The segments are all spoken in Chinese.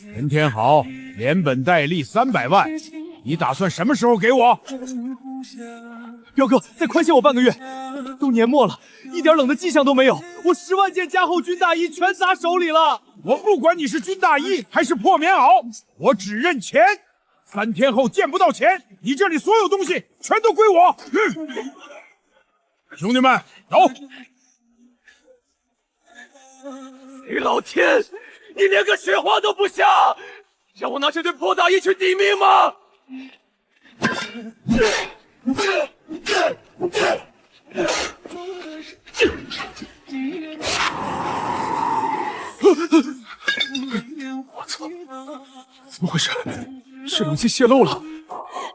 陈天豪，连本带利300万，你打算什么时候给我？彪哥，再宽限我半个月。都年末了，一点冷的迹象都没有，我10万件加厚军大衣全砸手里了。我不管你是军大衣还是破棉袄，我只认钱。3天后见不到钱，你这里所有东西全都归我。兄弟们，走！贼老天，你连个雪花都不下，让我拿这堆破大衣去抵命吗？我操！怎么回事？是冷气泄漏了！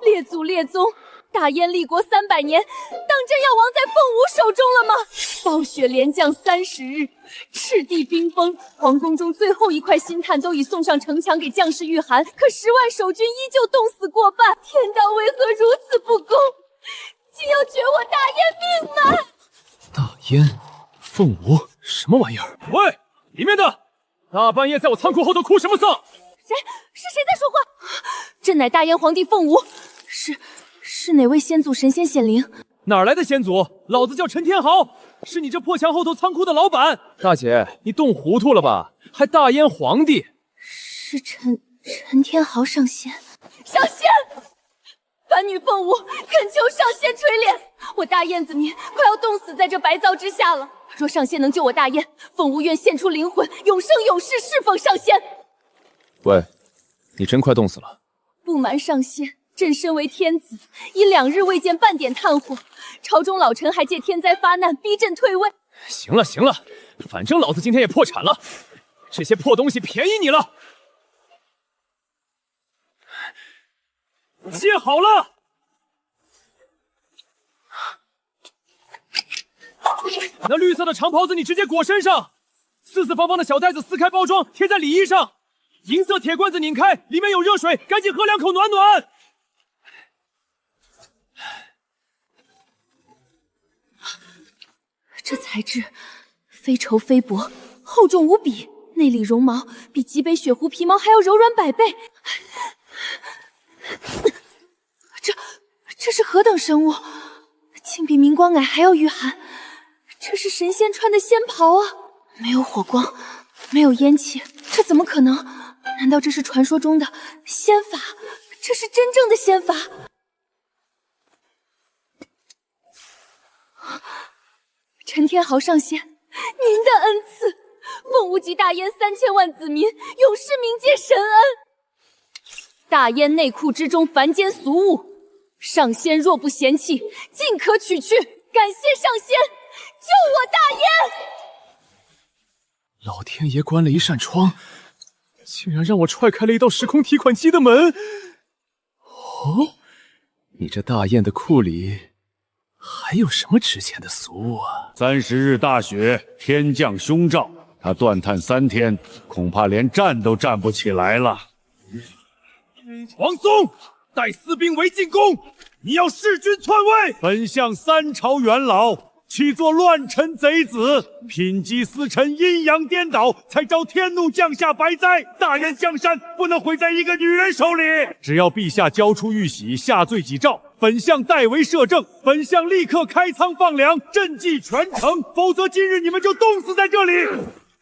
列祖列宗，大燕立国300年，当真要亡在凤舞手中了吗？暴雪连降30日，赤地冰封，皇宫中最后一块新炭都已送上城墙给将士御寒，可10万守军依旧冻死过半，天道为何如此不公？竟要绝我大燕命脉！大燕，凤舞，什么玩意儿？喂，里面的，大半夜在我仓库后头哭什么丧？谁在说话？朕乃大燕皇帝凤舞，是哪位先祖神仙显灵？哪来的先祖？老子叫陈天豪，是你这破墙后头仓库的老板。大姐，你冻糊涂了吧？还大燕皇帝？是陈天豪上仙。上仙！凡女凤舞，恳求上仙垂怜，我大燕子民快要冻死在这白灶之下了。若上仙能救我大燕，凤舞愿献出灵魂，永生永世侍奉上仙。喂，你真快冻死了。不瞒上仙，朕身为天子，已2日未见半点炭火，朝中老臣还借天灾发难逼朕退位。行了行了，反正老子今天也破产了，这些破东西便宜你了。接好了。那绿色的长袍子你直接裹身上，四四方方的小袋子撕开包装贴在里衣上，银色铁罐子拧开，里面有热水，赶紧喝2口暖暖。这材质非绸非帛，厚重无比，内里绒毛比极北雪狐皮毛还要柔软100倍。这是何等神物？竟比明光霭还要御寒。这是神仙穿的仙袍啊！没有火光，没有烟气，这怎么可能？难道这是传说中的仙法？这是真正的仙法！陈天豪上仙，您的恩赐，凤舞及大燕3000万子民，永世冥界神恩。大燕内库之中凡间俗物，上仙若不嫌弃，尽可取去。感谢上仙，救我大燕！老天爷关了一扇窗，竟然让我踹开了一道时空提款机的门。哦，你这大雁的库里还有什么值钱的俗物啊？30日大雪，天降凶兆，他断炭3天，恐怕连站都站不起来了。黄松，带私兵围进宫，你要弑君篡位！本相3朝元老，岂作乱臣贼子？品级司臣阴阳颠倒，才招天怒降下白灾。大燕江山不能毁在一个女人手里。只要陛下交出玉玺，下罪己诏，本相代为摄政。本相立刻开仓放粮，赈济全城，否则今日你们就冻死在这里。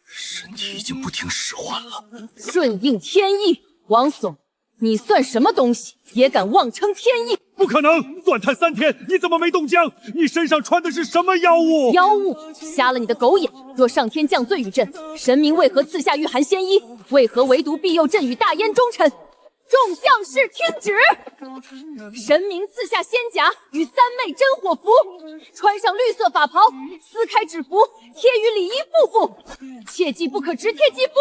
身体已经不听使唤了。顺应天意，王悚，你算什么东西，也敢妄称天意？不可能！断炭3天，你怎么没冻僵？你身上穿的是什么妖物？妖物，瞎了你的狗眼！若上天降罪于朕，神明为何赐下御寒仙衣？为何唯独庇佑朕与大燕忠臣？众将士听旨！神明赐下仙甲与3昧真火符，穿上绿色法袍，撕开纸符，贴于里衣腹部，切记不可直贴肌肤。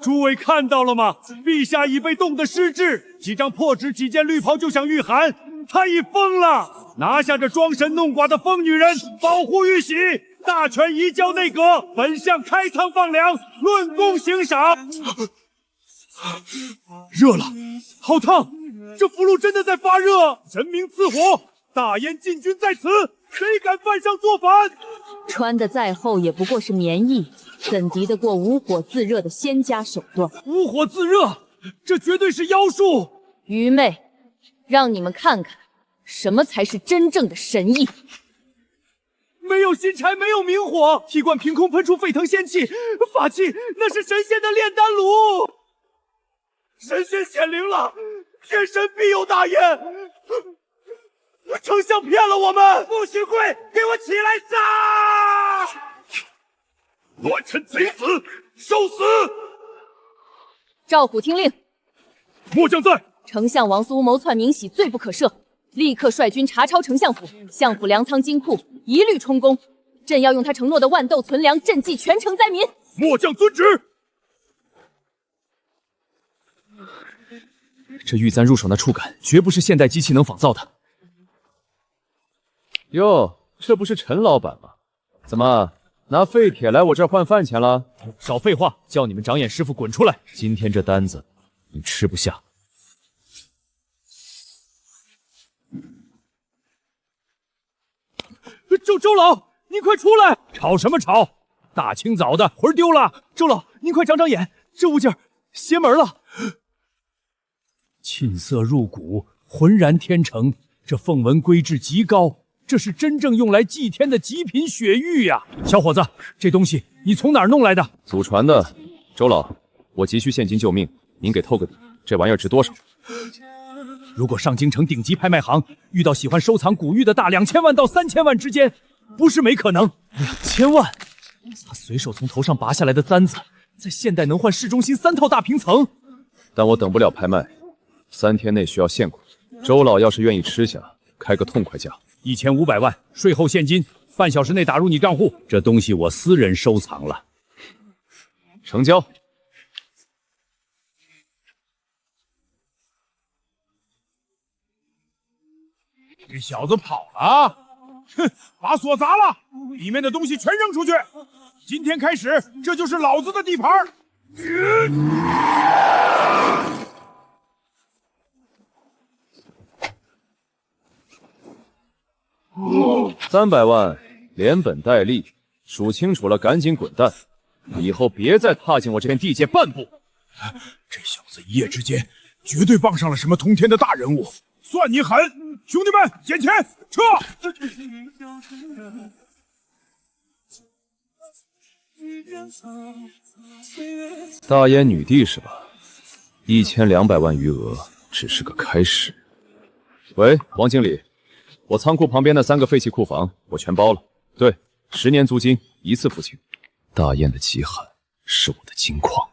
诸位看到了吗？陛下已被冻得失智，几张破纸几件绿袍就想御寒，他已疯了！拿下这装神弄寡的疯女人，保护玉玺，大权移交内阁，本相开仓放粮，论功行赏。热了，好烫！这符箓真的在发热，神明赐火，大燕禁军在此，谁敢犯上作反？穿的再厚也不过是棉衣，怎敌得过无火自热的仙家手段？无火自热，这绝对是妖术！愚昧，让你们看看，什么才是真正的神意。没有新柴，没有明火，铁罐凭空喷出沸腾仙气，法器那是神仙的炼丹炉。神仙显灵了，天神必有大宴。丞相骗了我们！不许跪，给我起来杀！乱臣贼子，受死！赵虎听令，末将在。丞相王苏谋篡明玺，罪不可赦，立刻率军查抄丞相府，相府粮仓金库一律充公。朕要用他承诺的万豆存粮赈济全城灾民。末将遵旨。这玉簪入手那触感，绝不是现代机器能仿造的。哟，这不是陈老板吗？怎么拿废铁来我这儿换饭钱了？少废话，叫你们长眼师傅滚出来！今天这单子你吃不下。周老，您快出来！吵什么吵？大清早的，魂丢了！周老，您快长长眼，这物件邪门了。沁色入骨，浑然天成，这凤纹规制极高，这是真正用来祭天的极品雪玉呀！小伙子，这东西你从哪儿弄来的？祖传的。周老，我急需现金救命，您给透个底，这玩意儿值多少？如果上京城顶级拍卖行遇到喜欢收藏古玉的大2000万到3000万之间，不是没可能。2000万？他随手从头上拔下来的簪子，在现代能换市中心3套大平层。但我等不了拍卖，3天内需要现款。周老要是愿意吃下，开个痛快价，1500万，税后现金，半小时内打入你账户。这东西我私人收藏了。成交。这小子跑了啊！哼，把锁砸了，里面的东西全扔出去。今天开始，这就是老子的地盘。300万，连本带利，数清楚了赶紧滚蛋，以后别再踏进我这片地界半步。这小子一夜之间绝对傍上了什么通天的大人物，算你狠！兄弟们，捡钱，撤！大燕女帝是吧？1200万余额只是个开始。喂，王经理，我仓库旁边那3个废弃库房我全包了，对，10年租金一次付清。大燕的极寒是我的金矿。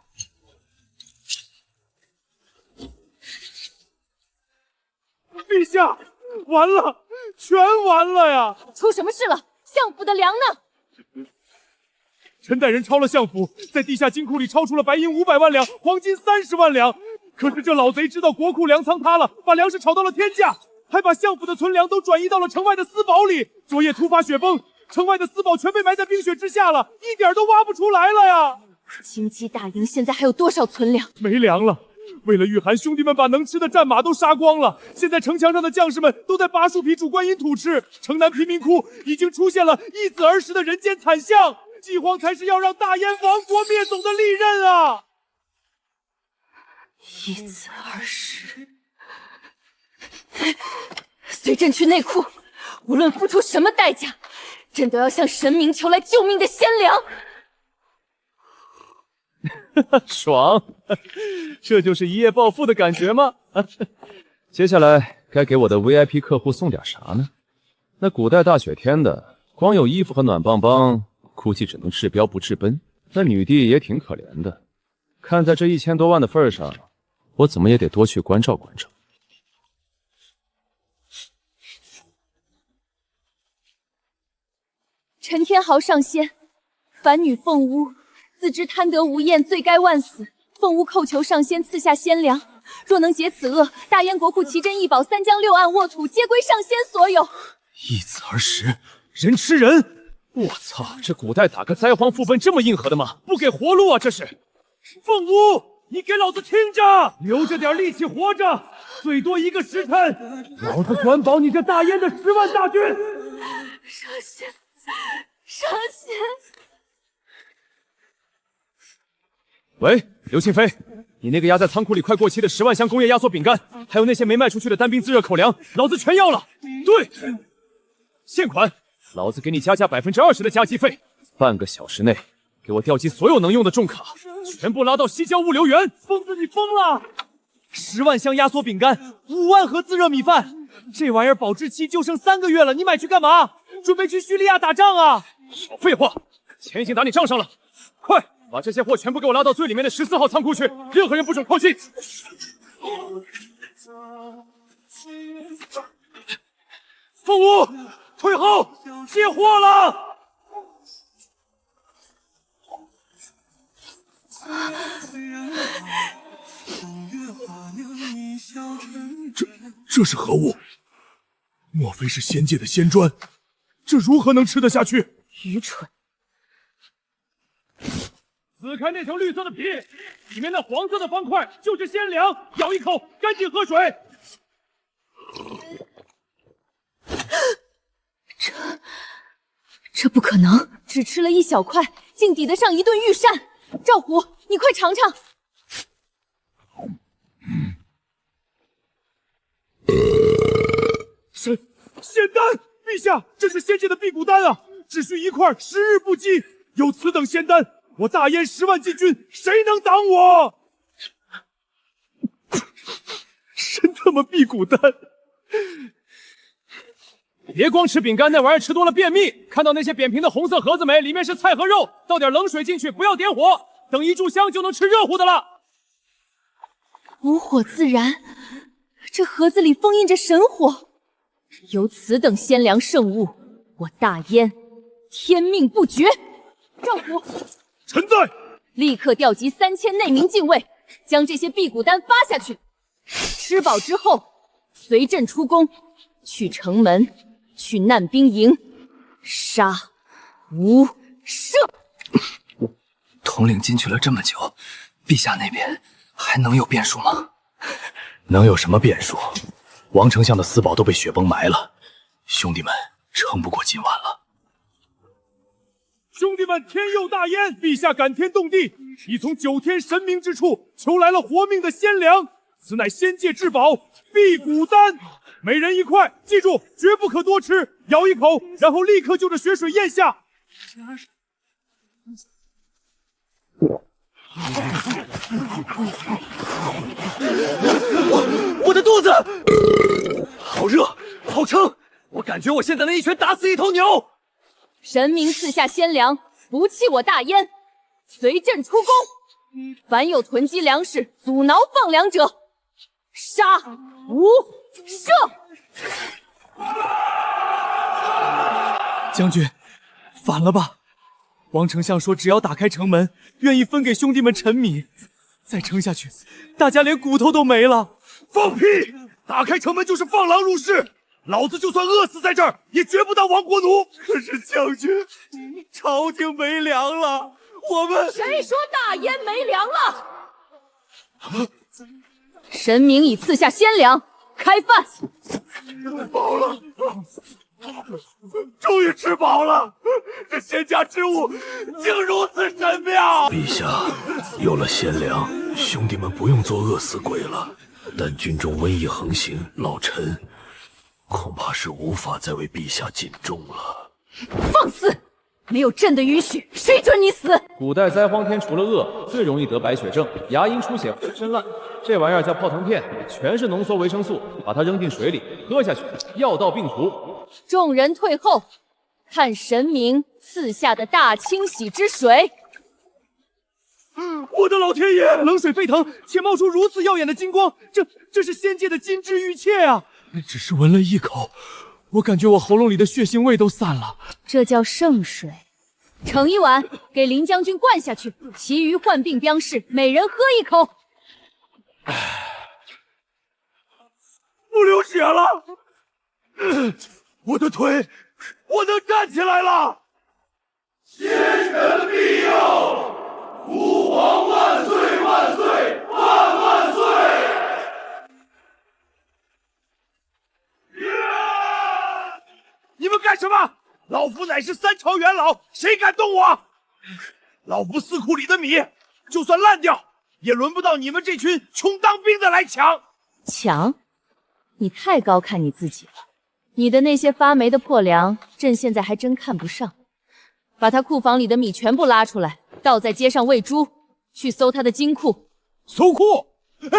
陛下，完了，全完了呀！出什么事了？相府的粮呢？陈大人抄了相府，在地下金库里抄出了白银500万两，黄金30万两。可是这老贼知道国库粮仓塌了，把粮食炒到了天价，还把相府的存粮都转移到了城外的私堡里。昨夜突发雪崩，城外的私堡全被埋在冰雪之下了，一点都挖不出来了呀！金鸡大营现在还有多少存粮？没粮了。为了御寒，兄弟们把能吃的战马都杀光了。现在城墙上的将士们都在拔树皮煮观音土吃。城南贫民窟已经出现了一子而食的人间惨象。饥荒才是要让大燕亡国灭种的利刃啊！一子而食，随朕去内库，无论付出什么代价，朕都要向神明求来救命的鲜粮。爽，这就是一夜暴富的感觉吗？接下来该给我的 VIP 客户送点啥呢？那古代大雪天的，光有衣服和暖邦邦，估计只能治标不治本。那女帝也挺可怜的，看在这1000多万的份上，我怎么也得多去关照关照。陈天豪上仙，凡女凤屋。自知贪得无厌，罪该万死。凤屋叩求上仙赐下鲜粮，若能解此厄，大燕国库奇珍异宝、3江6岸沃土皆归上仙所有。一子而食，人吃人！我操，这古代打个灾荒副本这么硬核的吗？不给活路啊！这是。凤屋，你给老子听着，留着点力气活着，最多1个时辰，老子转保你这大燕的10万大军。上仙，上仙。喂，刘庆飞，你那个压在仓库里快过期的10万箱工业压缩饼干，还有那些没卖出去的单兵自热口粮，老子全要了。对，现款，老子给你加价20%的加急费，半个小时内给我调集所有能用的重卡，全部拉到西郊物流园。疯子，你疯了！10万箱压缩饼干，5万盒自热米饭，这玩意儿保质期就剩3个月了，你买去干嘛？准备去叙利亚打仗啊？少废话，钱已经打你账上了，快！把这些货全部给我拉到最里面的14号仓库去，任何人不准靠近。凤舞，退后，接货了。这是何物？莫非是仙界的仙砖？这如何能吃得下去？愚蠢！撕开那层绿色的皮，里面那黄色的方块就是鲜粮，咬一口，赶紧喝水。这不可能，只吃了一小块，竟抵得上一顿御膳。赵虎，你快尝尝。仙丹，陛下，这是仙界的辟谷丹啊！只需1块，10日不饥。有此等仙丹，我大燕10万禁军，谁能挡我？真他妈辟谷丹！别光吃饼干，那玩意儿吃多了便秘。看到那些扁平的红色盒子没？里面是菜和肉，倒点冷水进去，不要点火，等一炷香就能吃热乎的了。无火自燃，这盒子里封印着神火。有此等鲜粮圣物，我大燕天命不绝。赵虎，臣在。立刻调集3000内明禁卫，将这些辟谷丹发下去。吃饱之后，随朕出宫，去城门，去难兵营，杀无赦。统领进去了这么久，陛下那边还能有变数吗？能有什么变数？王丞相的私宝都被雪崩埋了，兄弟们撑不过今晚了。兄弟们，天佑大燕！陛下感天动地，已从9天神明之处求来了活命的鲜粮，此乃仙界至宝辟谷丹，每人1块，记住，绝不可多吃，咬一口，然后立刻就着血水咽下。我的肚子好热，好撑，我感觉我现在能一拳打死一头牛。神明赐下鲜粮，不弃我大燕，随朕出宫。凡有囤积粮食、阻挠放粮者，杀无赦。将军，反了吧？王丞相说，只要打开城门，愿意分给兄弟们陈米。再撑下去，大家连骨头都没了。放屁！打开城门就是放狼入室，老子就算饿死在这儿，也绝不当亡国奴。可是将军，朝廷没粮了，我们……谁说大燕没粮了？神明已赐下鲜粮，开饭。饱了，终于吃饱了。这仙家之物竟如此神妙。陛下，有了鲜粮，兄弟们不用做饿死鬼了。但军中瘟疫横行，老臣恐怕是无法再为陛下尽忠了。放肆！没有朕的允许，谁准你死？古代灾荒天除了饿，最容易得白血症、牙龈出血、浑身烂。这玩意儿叫泡腾片，全是浓缩维生素，把它扔进水里，喝下去，药到病除。众人退后，看神明赐下的大清洗之水。我的老天爷！冷水沸腾，且冒出如此耀眼的金光，这是仙界的金枝玉妾啊！只是闻了一口，我感觉我喉咙里的血腥味都散了。这叫圣水，盛一碗给林将军灌下去，其余患病兵士每人喝一口。不流血了，我的腿，我能站起来了。仙人庇佑，吾皇万岁万岁万万岁！你们干什么？老夫乃是3朝元老，谁敢动我？老夫4库里的米，就算烂掉，也轮不到你们这群穷当兵的来抢。抢？你太高看你自己了。你的那些发霉的破粮，朕现在还真看不上。把他库房里的米全部拉出来，倒在街上喂猪。去搜他的金库。搜库？陛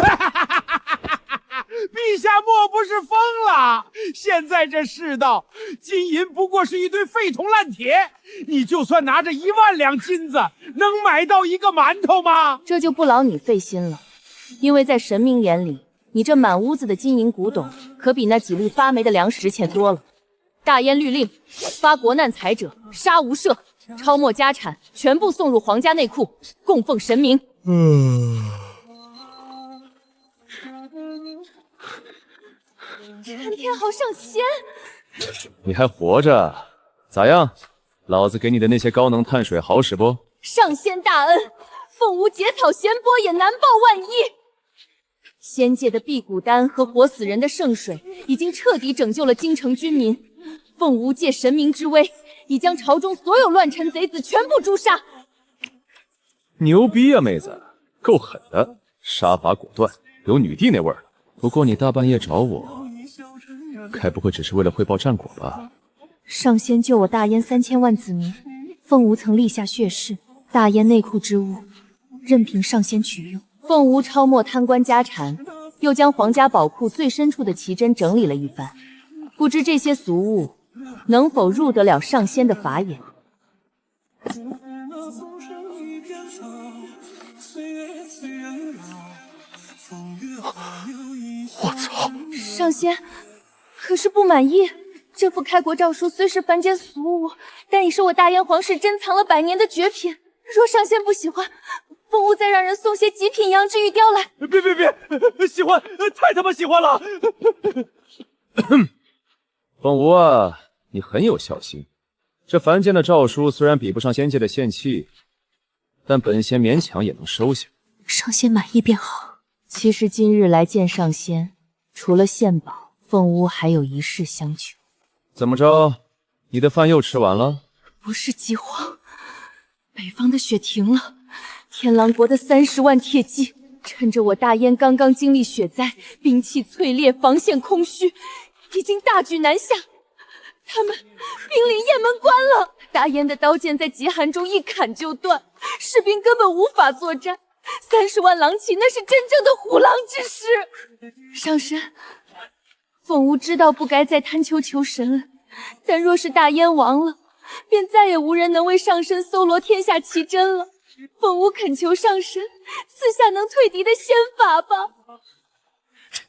下莫不是疯了？现在这世道，金银不过是一堆废铜烂铁，你就算拿着1万两金子，能买到一个馒头吗？这就不劳你费心了，因为在神明眼里，你这满屋子的金银古董，可比那几粒发霉的粮食值钱多了。大燕律令，发国难财者，杀无赦，抄没家产，全部送入皇家内库，供奉神明。全天豪上仙，你还活着？咋样？老子给你的那些高能碳水好使不？上仙大恩，凤舞结草衔波也难报万一。仙界的辟谷丹和活死人的圣水已经彻底拯救了京城居民，凤舞借神明之威，已将朝中所有乱臣贼子全部诛杀。牛逼啊，妹子，够狠的，杀伐果断，有女帝那味儿了。不过你大半夜找我，该不会只是为了汇报战果吧？上仙救我大燕3000万子民，凤舞曾立下血誓，大燕内库之物，任凭上仙取用。凤舞抄没贪官家产，又将皇家宝库最深处的奇珍整理了一番，不知这些俗物能否入得了上仙的法眼？我操！上仙，可是不满意？这副开国诏书虽是凡间俗物，但已是我大燕皇室珍藏了100年的绝品。若上仙不喜欢，凤舞再让人送些极品羊脂玉雕来。别，喜欢，太他妈喜欢了！凤舞啊，你很有孝心。这凡间的诏书虽然比不上仙界的献器，但本仙勉强也能收下。上仙满意便好。其实今日来见上仙，除了献宝，凤舞还有一事相求。怎么着？你的饭又吃完了？不是饥荒，北方的雪停了，天狼国的30万铁骑，趁着我大燕刚刚经历雪灾，兵器淬炼，防线空虚，已经大举南下。他们兵临雁门关了，大燕的刀剑在极寒中一砍就断，士兵根本无法作战。30万狼骑，那是真正的虎狼之师。上神，凤舞知道不该再贪求神了，但若是大燕亡了，便再也无人能为上神搜罗天下奇珍了。凤舞恳求上神赐下能退敌的仙法吧。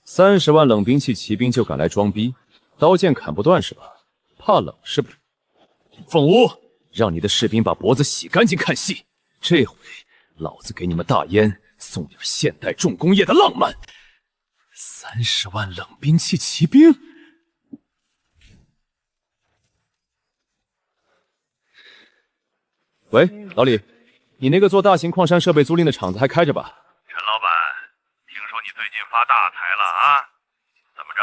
30万冷兵器骑兵就敢来装逼，刀剑砍不断是吧？怕冷是不是？凤舞，让你的士兵把脖子洗干净看戏，这回老子给你们大燕送点现代重工业的浪漫。30万冷兵器骑兵，喂，老李，你那个做大型矿山设备租赁的厂子还开着吧？陈老板，听说你最近发大财了啊？怎么着，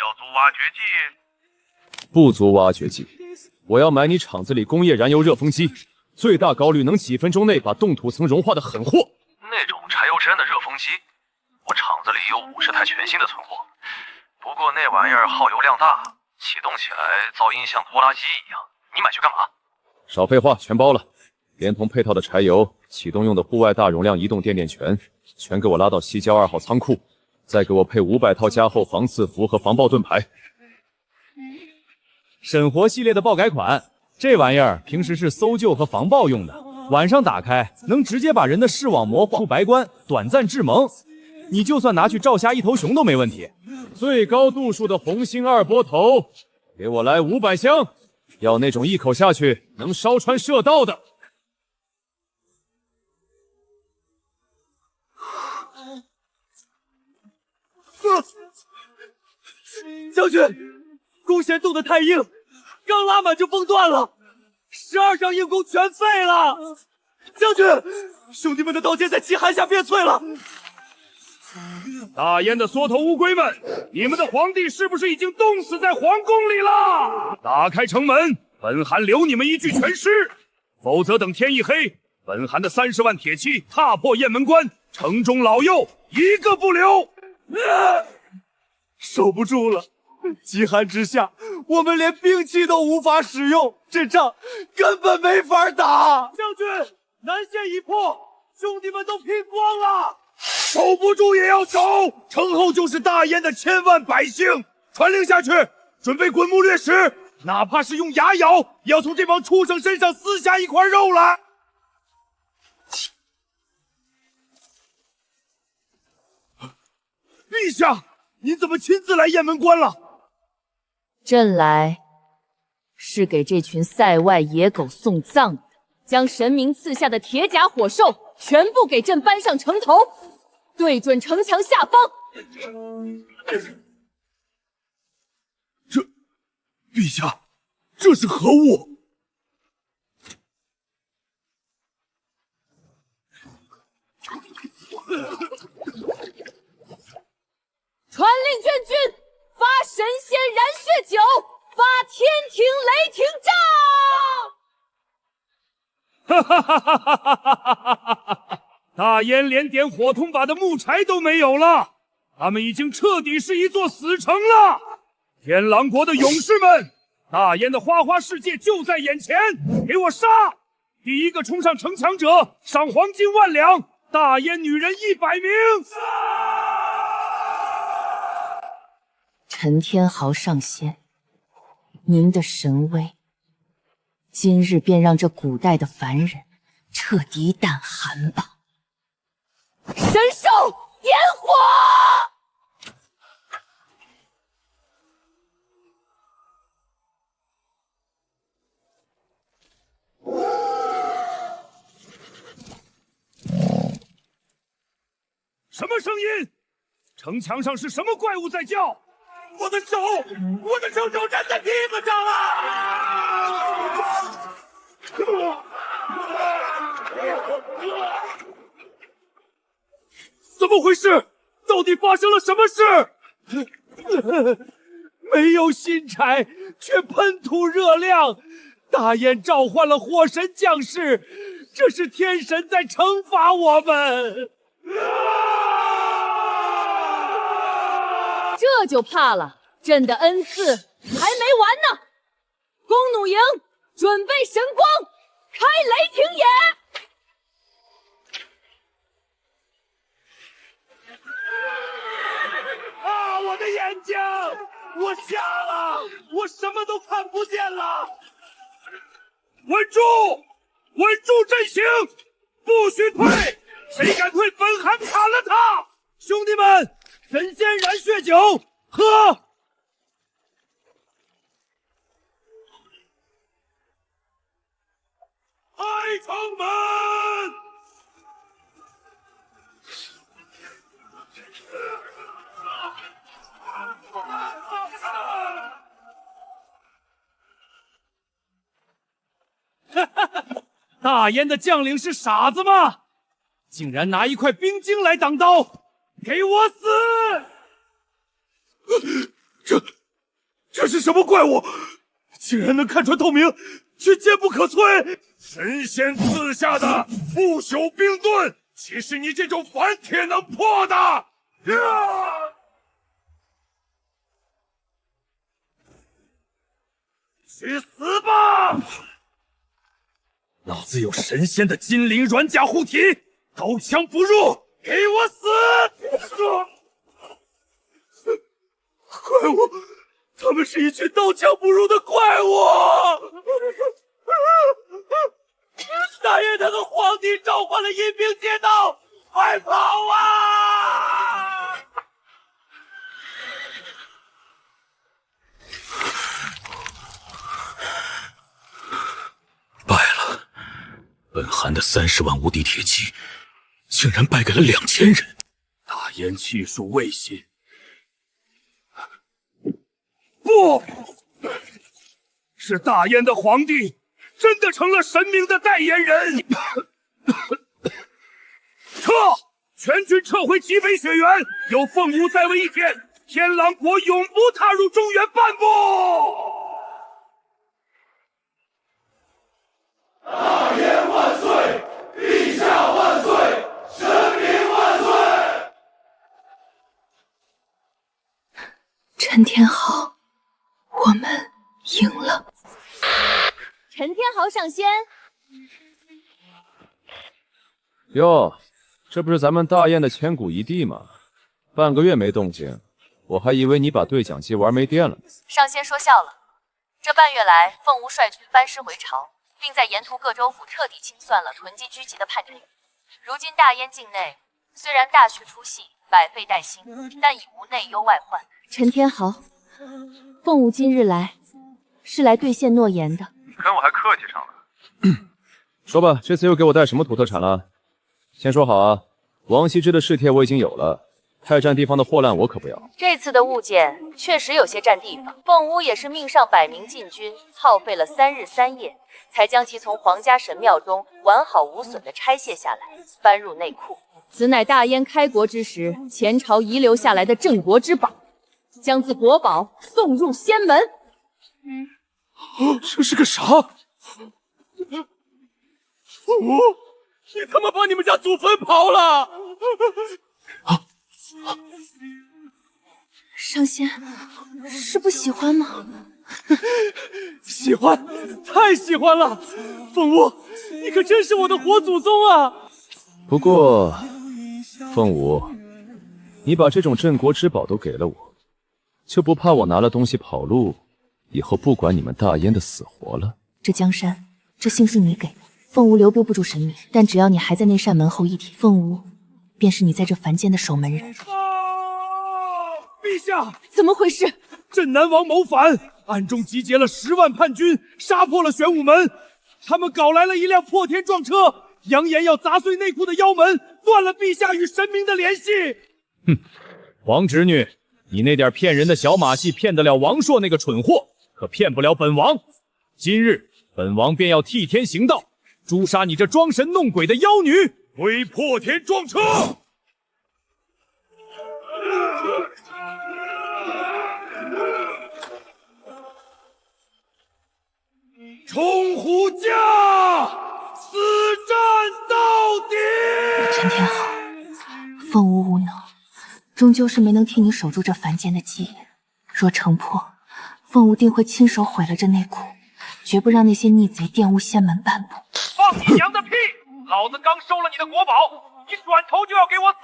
要租挖掘机？不租挖掘机，我要买你厂子里工业燃油热风机，最大高率能几分钟内把冻土层融化的狠货。那种柴油山的热风机，我厂子里有50台全新的存货，不过那玩意儿耗油量大，启动起来噪音像拖拉机一样。你买去干嘛？少废话，全包了，连同配套的柴油、启动用的户外大容量移动电权，全给我拉到西郊2号仓库，再给我配500套加厚防刺服和防爆盾牌。沈活系列的爆改款，这玩意儿平时是搜救和防爆用的，晚上打开能直接把人的视网膜出白光，短暂致盲。你就算拿去照瞎一头熊都没问题。最高度数的红星2波头，给我来500箱，要那种一口下去能烧穿射道的。将军，弓弦动得太硬，刚拉满就崩断了，12上硬弓全废了。将军，兄弟们的刀剑在极寒下变脆了。大燕的缩头乌龟们，你们的皇帝是不是已经冻死在皇宫里了？打开城门，本汗留你们一具全尸，否则等天一黑，本汗的30万铁骑踏破雁门关，城中老幼一个不留。守不住了，饥寒之下，我们连兵器都无法使用，这仗根本没法打。将军，南线已破，兄弟们都拼光了，守不住也要守。城后就是大燕的千万百姓，传令下去，准备滚木掠食，哪怕是用牙咬，也要从这帮畜生身上撕下一块肉来。陛下，您怎么亲自来雁门关了？朕来是给这群塞外野狗送葬的，将神明赐下的铁甲火兽全部给朕搬上城头，对准城墙下方。陛下，这是何物？传令劝军，发神仙燃血酒，发天庭雷霆杖！哈哈哈哈哈哈哈哈！大燕连点火通把的木柴都没有了，他们已经彻底是一座死城了。天狼国的勇士们，大燕的花花世界就在眼前，给我杀！第一个冲上城墙者，赏黄金1万两，大燕女人100名。陈天豪上仙，您的神威，今日便让这古代的凡人彻底胆寒吧！神兽点火！什么声音？城墙上是什么怪物在叫？我的手就粘在蹄子上了！怎么回事？到底发生了什么事？没有新柴，却喷吐热量。大燕召唤了火神降世，这是天神在惩罚我们。这就怕了，朕的恩赐还没完呢！弓弩营，准备神光，开雷霆眼！啊！我的眼睛，我瞎了，我什么都看不见了！稳住，稳住阵型，不许退！谁敢退，本寒砍了他！兄弟们，神仙燃血酒，喝！开城门！大燕的将领是傻子吗？竟然拿一块冰晶来挡刀！给我死！这是什么怪物？竟然能看穿透明，却坚不可摧！神仙赐下的不朽冰盾，岂是你这种凡铁能破的？去死吧！老子有神仙的金鳞软甲护体，刀枪不入，给我死！怪物，他们是一群刀枪不入的怪物！大爷，他的皇帝召唤了阴兵劫道，快跑啊！败了，本寒的30万无敌铁骑，竟然败给了2000人。大燕气数未尽。不，是大燕的皇帝真的成了神明的代言人。撤！全军撤回极北雪原，有凤舞在位一天，天狼国永不踏入中原半步。大燕万岁！陛下万岁！神明万岁！陈天豪，我们赢了。陈天豪上仙。哟，这不是咱们大雁的千古一帝吗？半个月没动静，我还以为你把对讲机玩没电了呢。上仙说笑了，这半月来，凤舞率军班师回朝，并在沿途各州府彻底清算了囤积居籍的叛军。如今大燕境内虽然大雪初夕，百废待兴，但已无内忧外患。陈天豪，凤舞今日来，是来兑现诺言的。跟我还客气上了。说吧，这次又给我带什么土特产了？先说好啊，王羲之的嗜帖我已经有了，太占地方的货烂我可不要。这次的物件确实有些占地方，凤舞也是命上百名禁军，耗费了3日3夜，才将其从皇家神庙中完好无损地拆卸下来，搬入内库。此乃大燕开国之时前朝遗留下来的镇国之宝，将自国宝送入仙门。这是个啥？父母，你他妈把你们家祖坟刨了！上仙，是不喜欢吗？喜欢，太喜欢了！凤舞，你可真是我的活祖宗啊！不过，凤舞，你把这种镇国之宝都给了我，就不怕我拿了东西跑路，以后不管你们大燕的死活了？这江山，这姓是你给的。凤舞留不住神明，但只要你还在那扇门后一天，凤舞便是你在这凡间的守门人。陛下，怎么回事？镇南王谋反，暗中集结了10万叛军，杀破了玄武门。他们搞来了一辆破天撞车，扬言要砸碎内库的妖门，断了陛下与神明的联系。哼，王侄女，你那点骗人的小马戏骗得了王朔那个蠢货，可骗不了本王。今日本王便要替天行道，诛杀你这装神弄鬼的妖女，为破天撞车！冲虎驾，死战到底！陈天豪，凤舞无能，终究是没能替你守住这凡间的基业。若城破，凤舞定会亲手毁了这内库，绝不让那些逆贼玷污仙门半步。放你娘的屁！老子刚收了你的国宝，你转头就要给我死！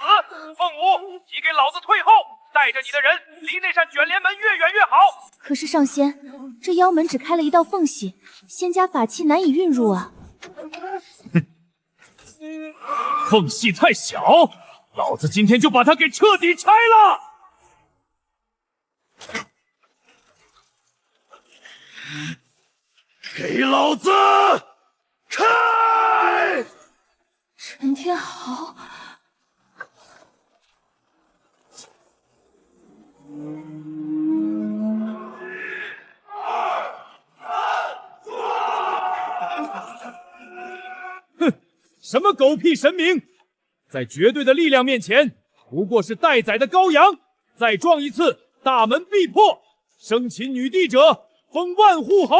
凤舞，你给老子退后，带着你的人离那扇卷帘门越远越好。可是上仙，这妖门只开了一道缝隙，仙家法器难以运入啊。缝隙太小，老子今天就把它给彻底拆了！给老子开！陈天豪，哼，什么狗屁神明，在绝对的力量面前，不过是待宰的羔羊。再撞一次，大门必破。生擒女帝者，封万户侯。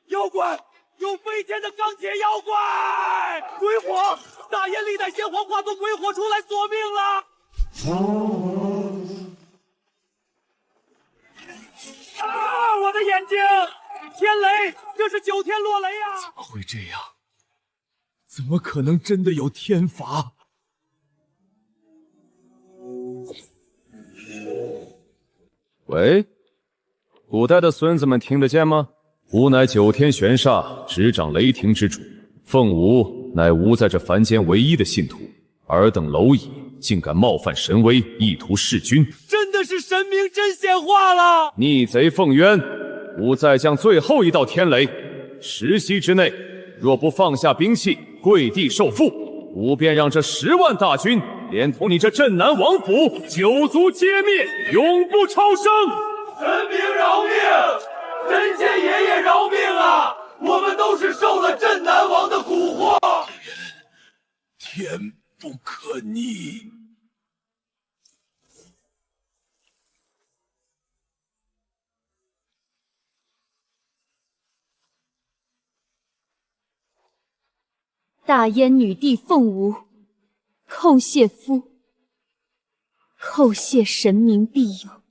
妖怪，有飞天的钢铁妖怪！鬼火，大燕历代先皇化作鬼火出来索命了！啊！我的眼睛！天雷，这是9天落雷啊！怎么会这样？怎么可能真的有天罚？喂，古代的孙子们听得见吗？吾乃9天玄煞，执掌雷霆之主。凤舞乃吾在这凡间唯一的信徒，尔等蝼蚁竟敢冒犯神威，意图弑君，真的是神明真显化了！逆贼凤渊，吾再降最后一道天雷，10息之内，若不放下兵器，跪地受缚，吾便让这10万大军连同你这镇南王府9族皆灭，永不超生！神明饶命！神仙爷爷饶命啊！我们都是受了镇南王的蛊惑。不可逆。大燕女帝凤舞，叩谢夫，叩谢神明庇佑。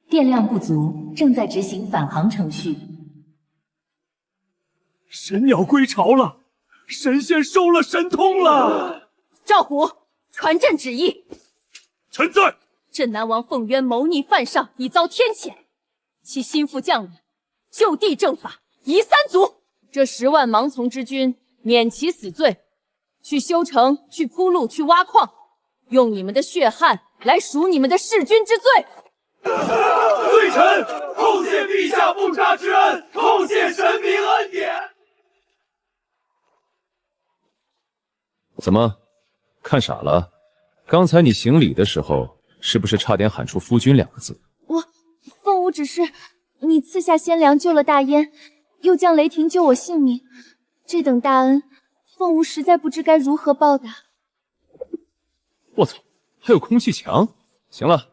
电量不足，正在执行返航程序。神鸟归巢了，神仙收了神通了。赵虎，传朕旨意。臣在。镇南王凤渊谋逆犯上，已遭天谴，其心腹将领就地正法，夷三族。这10万盲从之军，免其死罪，去修城，去铺路，去挖矿，用你们的血汗来赎你们的弑君之罪。罪臣叩谢陛下不杀之恩，叩谢神明恩典。怎么，看傻了？刚才你行礼的时候，是不是差点喊出夫君2个字？凤舞只是你赐下仙粮救了大燕，又将雷霆救我性命，这等大恩，凤舞实在不知该如何报答。我操，还有空气墙！行了，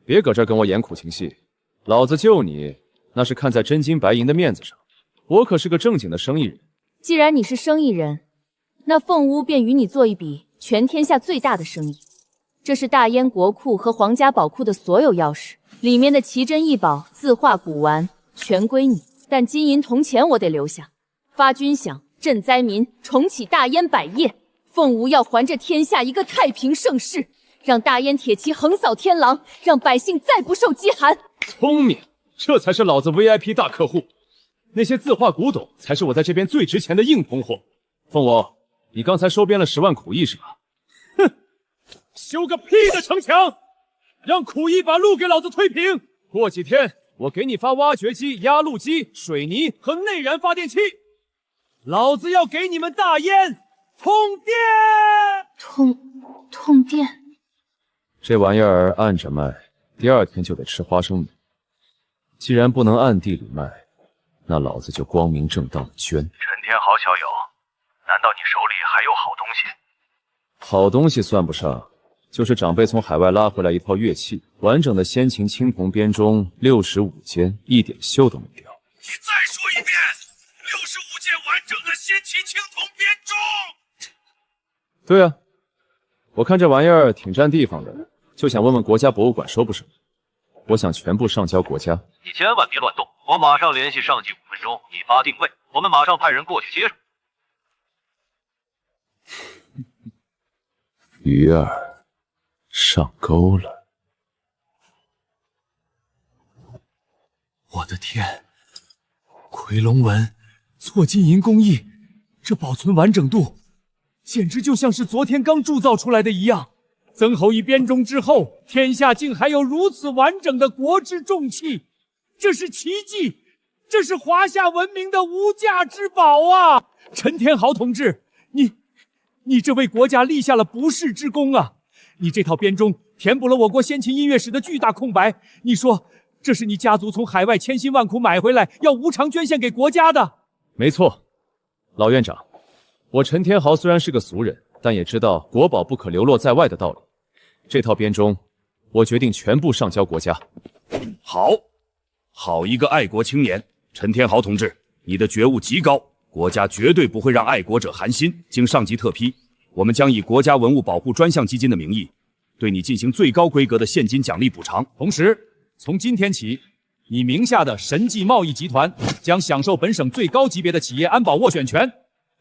别搁这儿跟我演苦情戏，老子救你那是看在真金白银的面子上，我可是个正经的生意人。既然你是生意人，那凤屋便与你做一笔全天下最大的生意。这是大燕国库和皇家宝库的所有钥匙，里面的奇珍异宝、字画古玩全归你，但金银铜钱我得留下。发军饷，赈灾民，重启大燕百业。凤舞要还这天下一个太平盛世，让大燕铁骑横扫天狼，让百姓再不受饥寒。聪明，这才是老子 VIP 大客户。那些字画古董才是我在这边最值钱的硬通货。凤舞，你刚才收编了10万苦役是吧？哼，修个屁的城墙！让苦役把路给老子推平。过几天我给你发挖掘机、压路机、水泥和内燃发电器。老子要给你们大燕通电！通电？这玩意儿按着卖，第2天就得吃花生米。既然不能暗地里卖，那老子就光明正当的捐。陈天豪小友，难道你手里还有好东西？好东西算不上，就是长辈从海外拉回来一套乐器，完整的先秦青铜编钟65件，一点锈都没掉。你再说一遍，65件完整的先秦青铜编钟。对啊，我看这玩意儿挺占地方的，就想问问国家博物馆收不收？我想全部上交国家。你千万别乱动，我马上联系上级5分钟，你发定位，我们马上派人过去接手。鱼儿上钩了。我的天，夔龙纹做金银工艺，这保存完整度简直就像是昨天刚铸造出来的一样。曾侯乙编钟之后，天下竟还有如此完整的国之重器，这是奇迹，这是华夏文明的无价之宝啊！陈天豪同志，你这为国家立下了不世之功啊！你这套编钟填补了我国先秦音乐史的巨大空白，你说这是你家族从海外千辛万苦买回来，要无偿捐献给国家的？没错，老院长，我陈天豪虽然是个俗人，但也知道国宝不可流落在外的道理。这套编钟，我决定全部上交国家。好一个爱国青年，陈天豪同志，你的觉悟极高，国家绝对不会让爱国者寒心。经上级特批，我们将以国家文物保护专项基金的名义，对你进行最高规格的现金奖励补偿。同时，从今天起，你名下的神迹贸易集团将享受本省最高级别的企业安保斡旋权。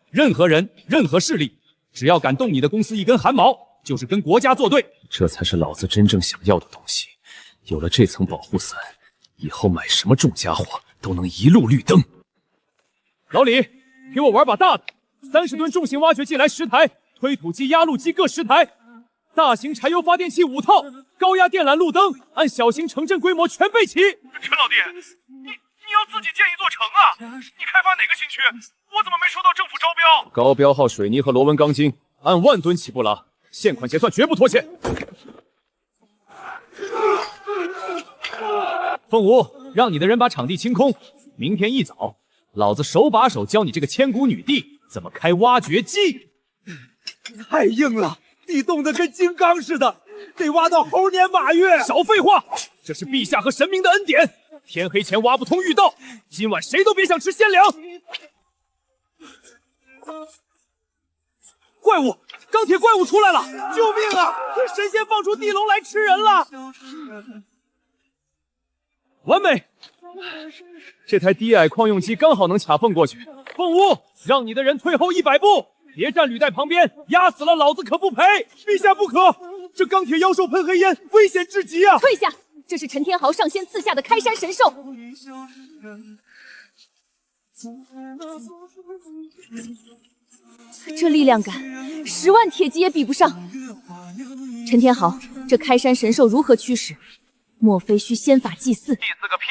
任何人、任何势力，只要敢动你的公司一根汗毛，就是跟国家作对。这才是老子真正想要的东西。有了这层保护伞，以后买什么重家伙都能一路绿灯。老李，给我玩把大的，30吨重型挖掘机来10台，推土机、压路机各10台，大型柴油发电器5套，高压电缆路灯按小型城镇规模全备齐。陈老弟，你要自己建一座城啊？你开发哪个新区？我怎么没收到政府招标？高标号水泥和螺纹钢筋，按1万吨起步拉，现款结算绝不拖欠。凤舞，让你的人把场地清空，明天一早，老子手把手教你这个千古女帝怎么开挖掘机。太硬了，地冻得跟金刚似的，得挖到猴年马月。少废话，这是陛下和神明的恩典，天黑前挖不通御道，今晚谁都别想吃鲜粮。怪物，钢铁怪物出来了！救命啊！神仙放出地龙来吃人了！完美，这台低矮矿用机刚好能卡缝过去。凤舞，让你的人退后100步，别站履带旁边，压死了老子可不赔！陛下不可，这钢铁妖兽喷黑烟，危险至极啊！退下，这是陈天豪上仙赐下的开山神兽。这力量感，10万铁骑也比不上。陈天豪，这开山神兽如何驱使？莫非需仙法祭祀？祭祀个屁！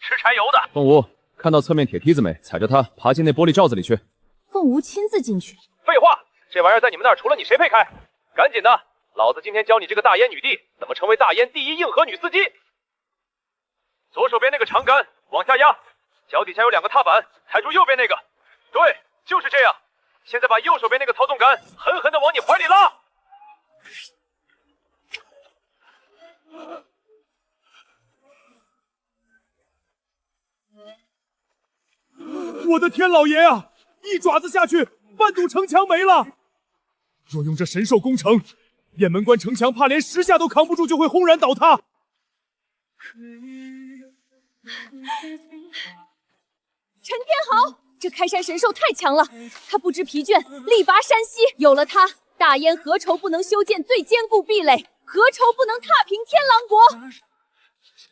吃柴油的。凤舞，看到侧面铁梯子没？踩着它爬进那玻璃罩子里去。凤舞亲自进去。废话，这玩意儿在你们那儿除了你谁配开？赶紧的，老子今天教你这个大燕女帝怎么成为大燕第一硬核女司机。左手边那个长杆往下压，脚底下有2个踏板，踩住右边那个。对，就是这样。现在把右手边那个操纵杆狠狠地往你怀里拉。我的天老爷啊！一爪子下去，半堵城墙没了。若用这神兽攻城，雁门关城墙怕连10下都扛不住，就会轰然倒塌。陈天豪，这开山神兽太强了，他不知疲倦，力拔山兮。有了他，大燕何愁不能修建最坚固壁垒？何愁不能踏平天狼国？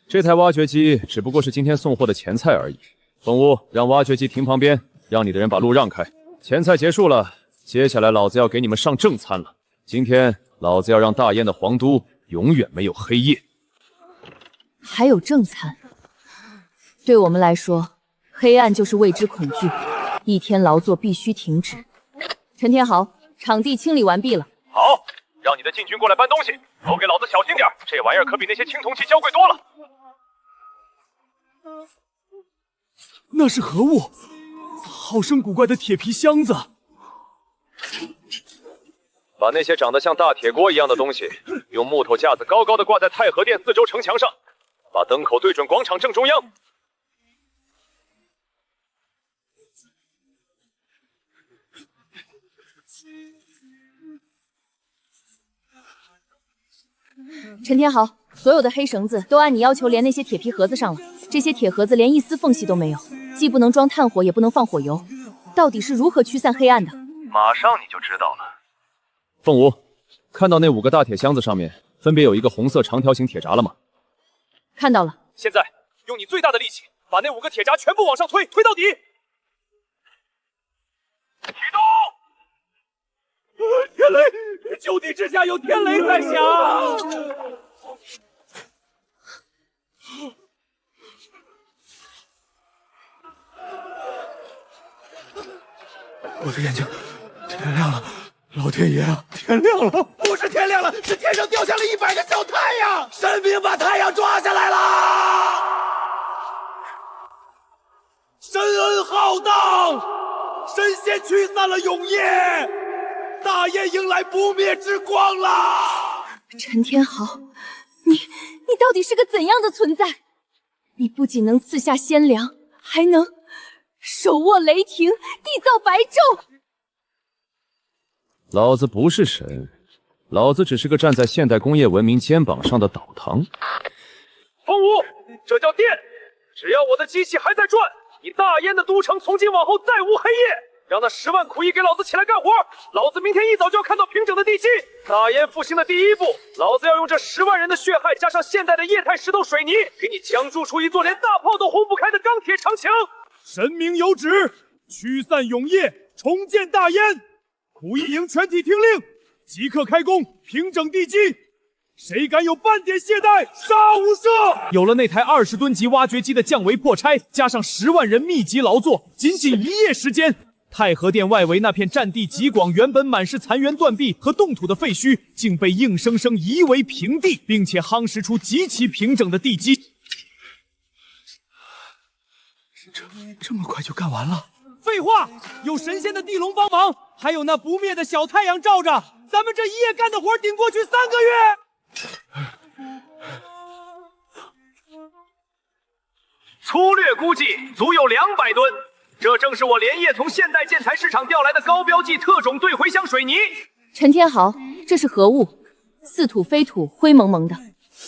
这台挖掘机只不过是今天送货的前菜而已。凤舞，让挖掘机停旁边，让你的人把路让开。前菜结束了，接下来老子要给你们上正餐了。今天老子要让大燕的皇都永远没有黑夜。还有正餐，对我们来说，黑暗就是未知恐惧，一天劳作必须停止。陈天豪，场地清理完毕了。好，让你的禁军过来搬东西，都给老子小心点，这玩意儿可比那些青铜器娇贵多了。那是何物？好生古怪的铁皮箱子。把那些长得像大铁锅一样的东西，用木头架子高高的挂在太和殿4周城墙上，把灯口对准广场正中央。陈天豪，所有的黑绳子都按你要求连那些铁皮盒子上了。这些铁盒子连一丝缝隙都没有，既不能装炭火，也不能放火油。到底是如何驱散黑暗的？马上你就知道了。凤舞，看到那5个大铁箱子上面分别有一个红色长条形铁闸了吗？看到了。现在用你最大的力气，把那5个铁闸全部往上推，推到底。启动！天雷！就地之下有天雷在响！我的眼睛，天亮了！老天爷啊，天亮了！不是天亮了，是天上掉下了100个小太阳！神明把太阳抓下来了！神恩浩荡，神仙驱散了永夜，大燕迎来不灭之光了！陈天豪，你到底是个怎样的存在？你不仅能赐下仙粮，还能手握雷霆，缔造白昼。老子不是神，老子只是个站在现代工业文明肩膀上的导堂。凤舞，这叫电！只要我的机器还在转，你大燕的都城从今往后再无黑夜。让那10万苦役给老子起来干活！老子明天一早就要看到平整的地基。大燕复兴的第一步，老子要用这10万人的血汗，加上现代的液态石头水泥，给你强筑出一座连大炮都轰不开的钢铁长墙。神明有旨，驱散永夜，重建大燕。苦役营全体听令，即刻开工，平整地基。谁敢有半点懈怠，杀无赦！有了那台20吨级挖掘机的降维破拆，加上10万人密集劳作，仅仅1夜时间，太和殿外围那片占地极广、原本满是残垣断壁和冻土的废墟，竟被硬生生夷为平地，并且夯实出极其平整的地基。这么快就干完了？废话，有神仙的地龙帮忙，还有那不灭的小太阳罩着，咱们这一夜干的活顶过去3个月。粗略估计足有200吨，这正是我连夜从现代建材市场调来的高标记特种对回响水泥。陈天豪，这是何物？似土非土，灰蒙蒙的。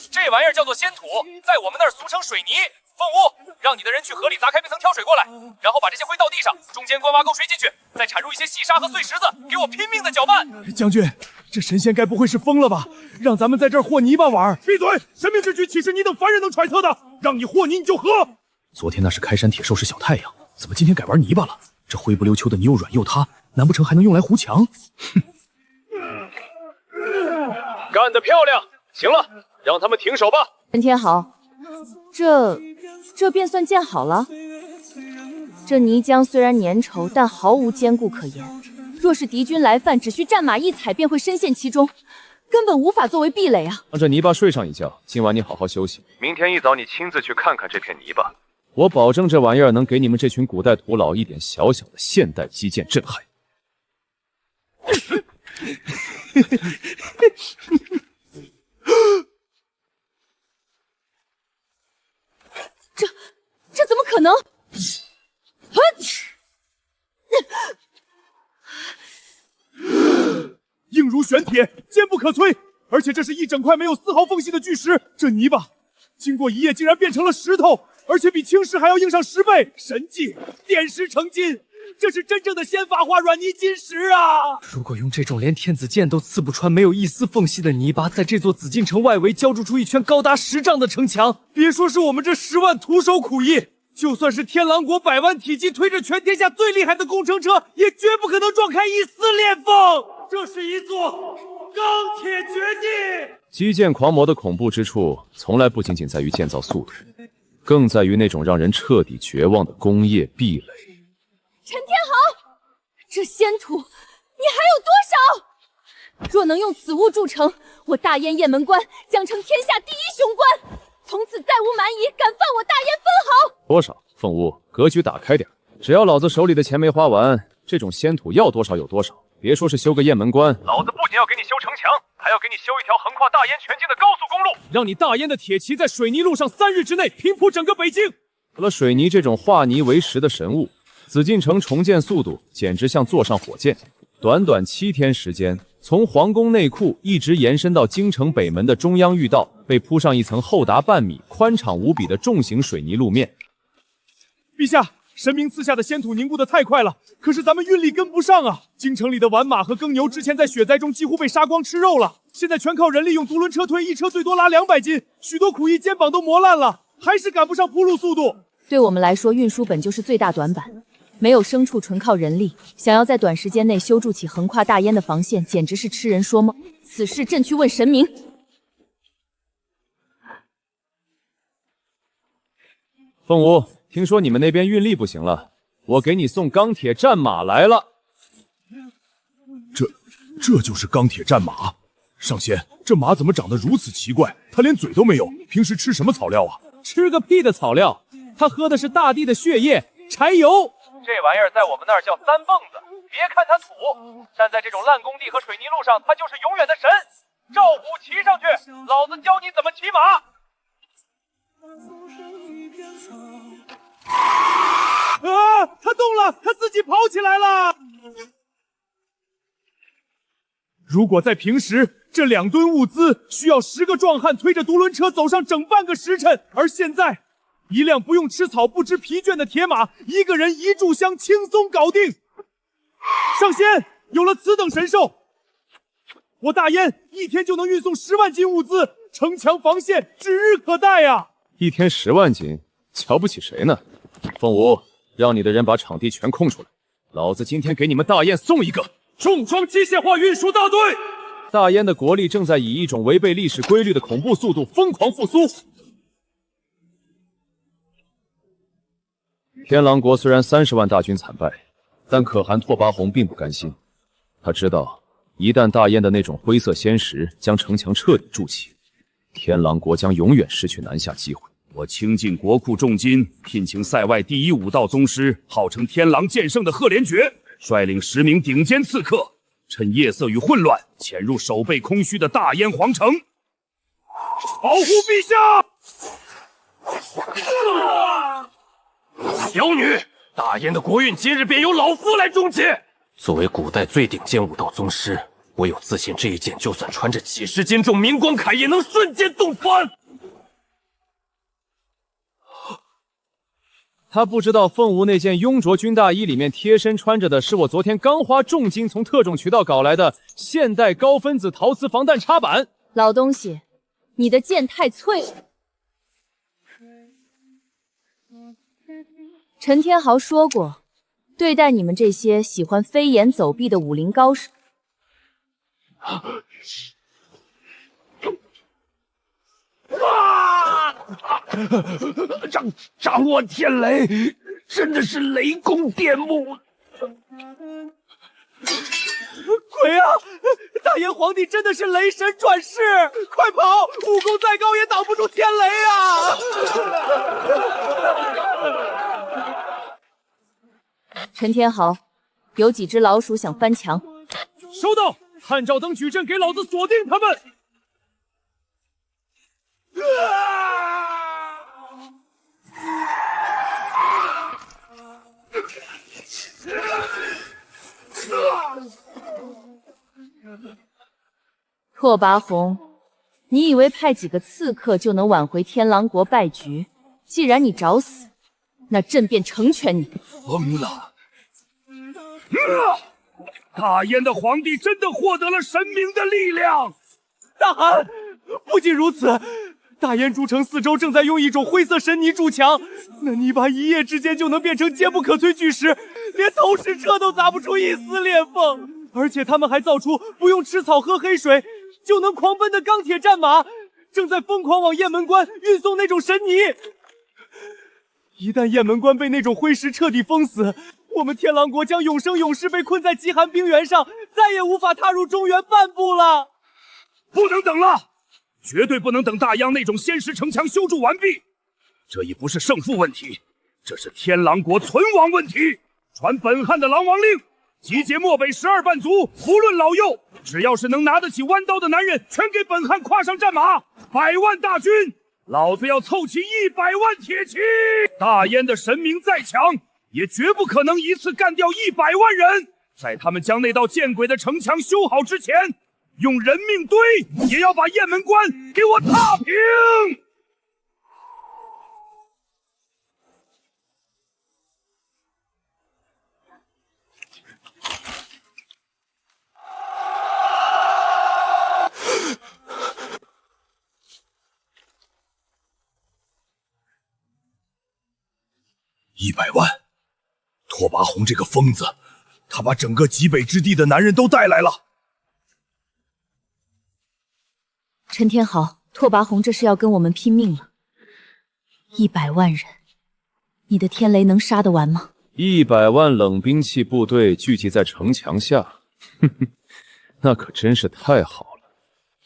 这玩意儿叫做仙土，在我们那儿俗称水泥。凤舞，让你的人去河里砸开冰层挑水过来，然后把这些灰倒地上，中间灌挖沟水进去，再铲入一些细沙和碎石子，给我拼命的搅拌。将军，这神仙该不会是疯了吧？让咱们在这儿和泥巴玩？闭嘴！神明之举岂是你等凡人能揣测的？让你和泥你就和。昨天那是开山铁兽是小太阳，怎么今天改玩泥巴了？这灰不溜秋的泥又软又塌，难不成还能用来糊墙？哼！干得漂亮！行了，让他们停手吧。陈天豪，这便算建好了。这泥浆虽然粘稠，但毫无坚固可言。若是敌军来犯，只需战马一踩便会深陷其中，根本无法作为壁垒啊！让这泥巴睡上一觉，今晚你好好休息。明天一早你亲自去看看这片泥巴，我保证这玩意儿能给你们这群古代土老一点小小的现代基建震撼。这怎么可能？硬如玄铁，坚不可摧。而且这是一整块没有丝毫缝隙的巨石，这泥巴经过一夜竟然变成了石头，而且比青石还要硬上10倍，神迹！点石成金，这是真正的仙法化软泥金石啊！如果用这种连天子剑都刺不穿、没有一丝缝隙的泥巴，在这座紫禁城外围浇筑出一圈高达10丈的城墙，别说是我们这10万徒手苦役，就算是天狼国100万体积推着全天下最厉害的工程车，也绝不可能撞开一丝裂缝。这是一座钢铁绝地。基建狂魔的恐怖之处，从来不仅仅在于建造速度，更在于那种让人彻底绝望的工业壁垒。陈天豪，这仙土你还有多少？若能用此物铸成，我大燕雁门关将成天下第一雄关，从此再无蛮夷敢犯我大燕分毫。多少？凤舞，格局打开点，只要老子手里的钱没花完，这种仙土要多少有多少。别说是修个雁门关，老子不仅要给你修城墙，还要给你修一条横跨大燕全境的高速公路，让你大燕的铁骑在水泥路上3日之内平铺整个北京。有了水泥这种化泥为石的神物，紫禁城重建速度简直像坐上火箭。短短7天时间，从皇宫内库一直延伸到京城北门的中央御道，被铺上一层厚达半米、宽敞无比的重型水泥路面。陛下，神明赐下的仙土凝固的太快了，可是咱们运力跟不上啊！京城里的完马和耕牛之前在雪灾中几乎被杀光吃肉了，现在全靠人力用独轮车推，一车最多拉200斤，许多苦役肩膀都磨烂了，还是赶不上铺路速度。对我们来说，运输本就是最大短板，没有牲畜，纯靠人力，想要在短时间内修筑起横跨大燕的防线，简直是痴人说梦。此事朕去问神明。凤舞，听说你们那边运力不行了，我给你送钢铁战马来了。这就是钢铁战马。上仙，这马怎么长得如此奇怪？它连嘴都没有，平时吃什么草料啊？吃个屁的草料，它喝的是大地的血液、柴油。这玩意儿在我们那儿叫3蹦子。别看它土，但在这种烂工地和水泥路上，它就是永远的神。赵虎骑上去，老子教你怎么骑马。啊！它动了，它自己跑起来了。如果在平时，这2吨物资需要10个壮汉推着独轮车走上整半个时辰，而现在，1辆不用吃草、不知疲倦的铁马，1个人1炷香，轻松搞定。上仙，有了此等神兽，我大燕1天就能运送10万斤物资，城墙防线指日可待啊！1天10万斤，瞧不起谁呢？凤舞，让你的人把场地全空出来，老子今天给你们大燕送一个重装机械化运输大队。大燕的国力正在以一种违背历史规律的恐怖速度疯狂复苏。天狼国虽然30万大军惨败，但可汗拓跋宏并不甘心。他知道，一旦大燕的那种灰色仙石将城墙彻底筑起，天狼国将永远失去南下机会。我倾尽国库重金，聘请塞外第一武道宗师，号称天狼剑圣的赫连觉，率领10名顶尖刺客，趁夜色与混乱，潜入守备空虚的大燕皇城，保护陛下。小女，大燕的国运今日便由老夫来终结。作为古代最顶尖武道宗师，我有自信这一剑就算穿着几10斤重明光铠，也能瞬间洞穿。他不知道凤舞那件雍卓军大衣里面贴身穿着的是我昨天刚花重金从特种渠道搞来的现代高分子陶瓷防弹插板。老东西，你的剑太脆了。陈天豪说过，对待你们这些喜欢飞檐走壁的武林高手，掌握天雷，真的是雷公电木。鬼啊！大燕皇帝真的是雷神转世！快跑！武功再高也挡不住天雷啊！陈天豪，有几只老鼠想翻墙。收到，探照灯矩阵，给老子锁定他们。拓跋宏，你以为派几个刺客就能挽回天狼国败局？既然你找死，那朕便成全你。疯了！大燕的皇帝真的获得了神明的力量。大汗！不仅如此，大燕诸城四周正在用一种灰色神泥筑墙，那泥巴一夜之间就能变成坚不可摧巨石，连投石车都砸不出一丝裂缝。而且他们还造出不用吃草喝黑水就能狂奔的钢铁战马，正在疯狂往雁门关运送那种神泥。一旦雁门关被那种灰石彻底封死，我们天狼国将永生永世被困在极寒冰原上，再也无法踏入中原半步了。不能等了，绝对不能等大央那种仙石城墙修筑完毕。这已不是胜负问题，这是天狼国存亡问题。传本汉的狼王令，集结漠北12半族，不论老幼，只要是能拿得起弯刀的男人，全给本汉跨上战马，100万大军，老子要凑齐100万铁骑。大燕的神明再强，也绝不可能一次干掉100万人。在他们将那道见鬼的城墙修好之前，用人命堆也要把雁门关给我踏平。100万！拓跋宏这个疯子，他把整个极北之地的男人都带来了。陈天豪，拓跋宏这是要跟我们拼命了。100万人，你的天雷能杀得完吗？100万冷兵器部队聚集在城墙下，哼哼，那可真是太好了，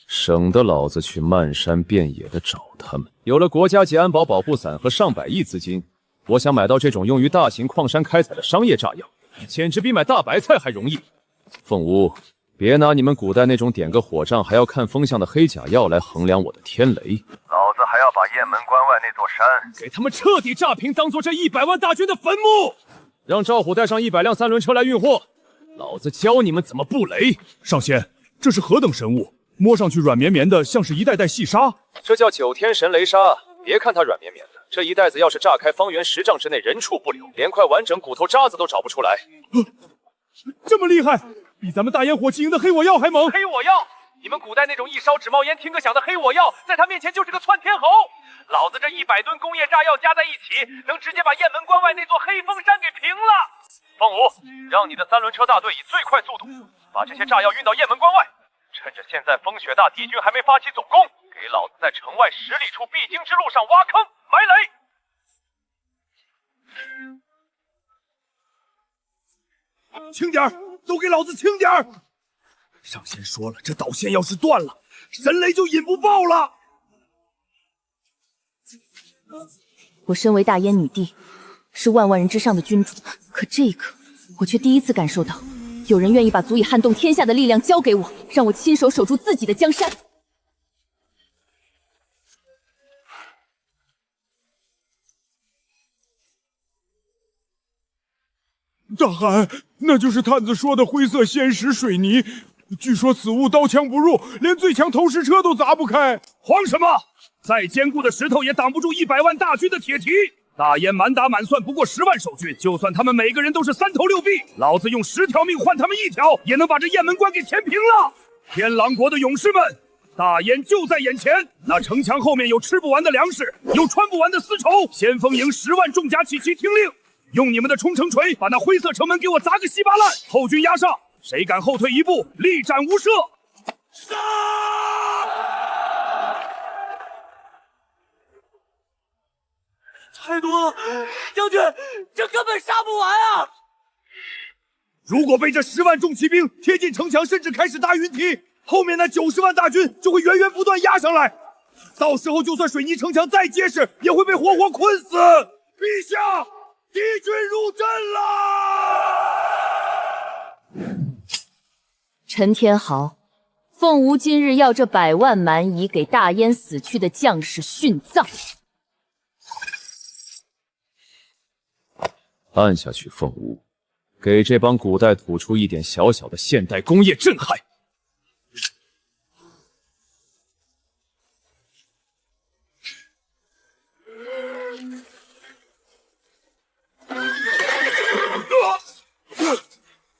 省得老子去漫山遍野的找他们。有了国家级安保保护伞和上百亿资金，我想买到这种用于大型矿山开采的商业炸药，简直比买大白菜还容易。凤舞，别拿你们古代那种点个火仗还要看风向的黑假药来衡量我的天雷。老子还要把雁门关外那座山给他们彻底炸平，当做这100万大军的坟墓。让赵虎带上100辆3轮车来运货，老子教你们怎么布雷。上仙，这是何等神物？摸上去软绵绵的，像是一袋袋细沙。这叫9天神雷沙，别看它软绵绵的。这一袋子要是炸开，方圆10丈之内人畜不留，连块完整骨头渣子都找不出来。这么厉害，比咱们大烟火气营的黑我药还猛！黑我药，你们古代那种一烧纸冒烟听个响的黑我药，在他面前就是个窜天猴。老子这100吨工业炸药加在一起，能直接把雁门关外那座黑风山给平了。凤舞，让你的3轮车大队以最快速度把这些炸药运到雁门关外，趁着现在风雪大，敌军还没发起总攻，给老子在城外10里处必经之路上挖坑埋雷。轻点儿，都给老子轻点儿！上仙说了，这导线要是断了，神雷就引不爆了。我身为大燕女帝，是万万人之上的君主，可这一刻，我却第一次感受到，有人愿意把足以撼动天下的力量交给我，让我亲手守住自己的江山。大汗，那就是探子说的灰色仙石水泥。据说此物刀枪不入，连最强投石车都砸不开。慌什么？再坚固的石头也挡不住100万大军的铁蹄。大燕满打满算不过10万守军，就算他们每个人都是3头6臂，老子用10条命换他们1条，也能把这雁门关给填平了。天狼国的勇士们，大燕就在眼前，那城墙后面有吃不完的粮食，有穿不完的丝绸。先锋营10万重甲起齐听令，用你们的冲城锤把那灰色城门给我砸个稀巴烂，后军压上，谁敢后退一步，力斩无赦！杀！太多了，将军，这根本杀不完啊！如果被这10万重骑兵贴近城墙，甚至开始搭云梯，后面那90万大军就会源源不断压上来。到时候就算水泥城墙再结实，也会被活活困死。陛下，敌军入阵了！陈天豪，凤吴今日要这100万蛮夷给大燕死去的将士殉葬。按下去，凤吴，给这帮古代吐出一点小小的现代工业震撼。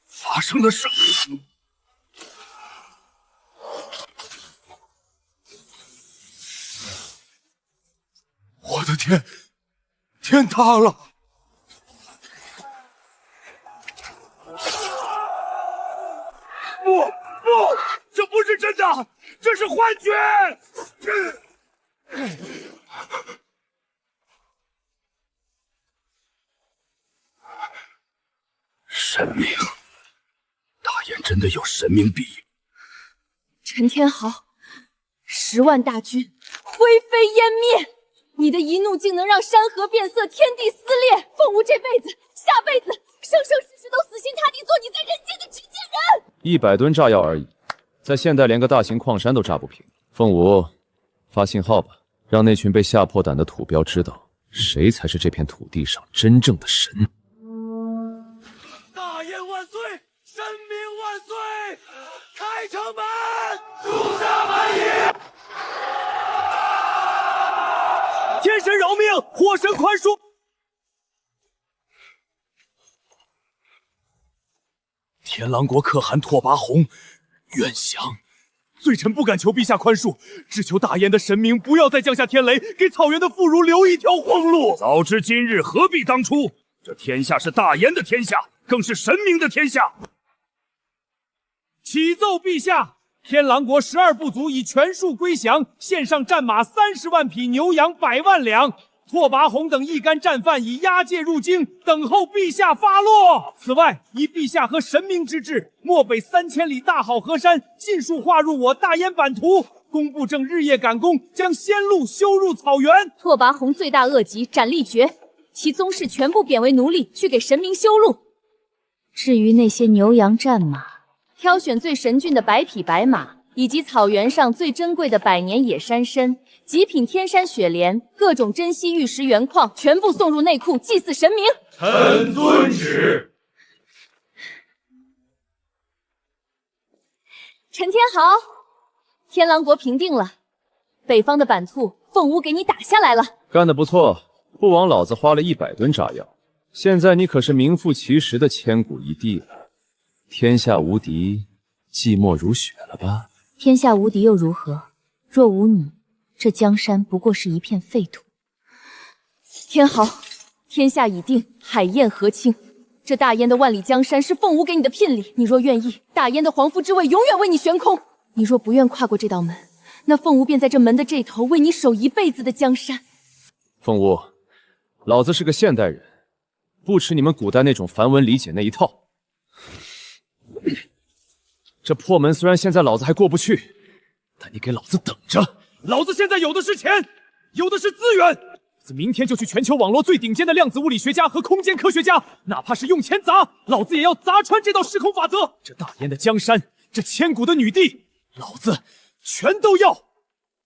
发生了什么？我的天，天塌了！不，这不是真的，这是幻觉！神明，大燕真的有神明臂？陈天豪，10万大军灰飞烟灭，你的一怒竟能让山河变色，天地撕裂。凤吴这辈子、下辈子、生生世世都死心塌地做你在人间的执剑人。100吨炸药而已，在现代连个大型矿山都炸不平。凤舞，发信号吧，让那群被吓破胆的土彪知道，谁才是这片土地上真正的神。大燕万岁！神明万岁！开城门！诛杀蛮夷！天神饶命，火神宽恕！天狼国可汗拓跋宏，愿降。罪臣不敢求陛下宽恕，只求大燕的神明不要再降下天雷，给草原的妇孺留一条活路。早知今日，何必当初？这天下是大燕的天下，更是神明的天下。启奏陛下，天狼国12部族已全数归降，献上战马30万匹，牛羊100万两。拓跋宏等一干战犯已押解入京，等候陛下发落。此外，依陛下和神明之志，漠北3000里大好河山尽数划入我大燕版图。工部正日夜赶工，将仙路修入草原。拓跋宏罪大恶极，斩立决，其宗室全部贬为奴隶，去给神明修路。至于那些牛羊战马，挑选最神骏的白匹白马，以及草原上最珍贵的百年野山参、极品天山雪莲、各种珍稀玉石原矿，全部送入内库祭祀神明。臣遵旨。陈天豪，天狼国平定了，北方的版图，凤吴给你打下来了。干得不错，不枉老子花了100吨炸药。现在你可是名副其实的千古一帝了，天下无敌，寂寞如雪了吧？天下无敌又如何？若无你，这江山不过是一片废土。天豪，天下已定，海晏河清。这大燕的万里江山是凤吴给你的聘礼，你若愿意，大燕的皇夫之位永远为你悬空；你若不愿跨过这道门，那凤吴便在这门的这头为你守一辈子的江山。凤舞，老子是个现代人，不吃你们古代那种繁文理解那一套。这破门虽然现在老子还过不去，但你给老子等着！老子现在有的是钱，有的是资源，子明天就去全球网络最顶尖的量子物理学家和空间科学家，哪怕是用钱砸，老子也要砸穿这道时空法则。这大燕的江山，这千古的女帝，老子全都要！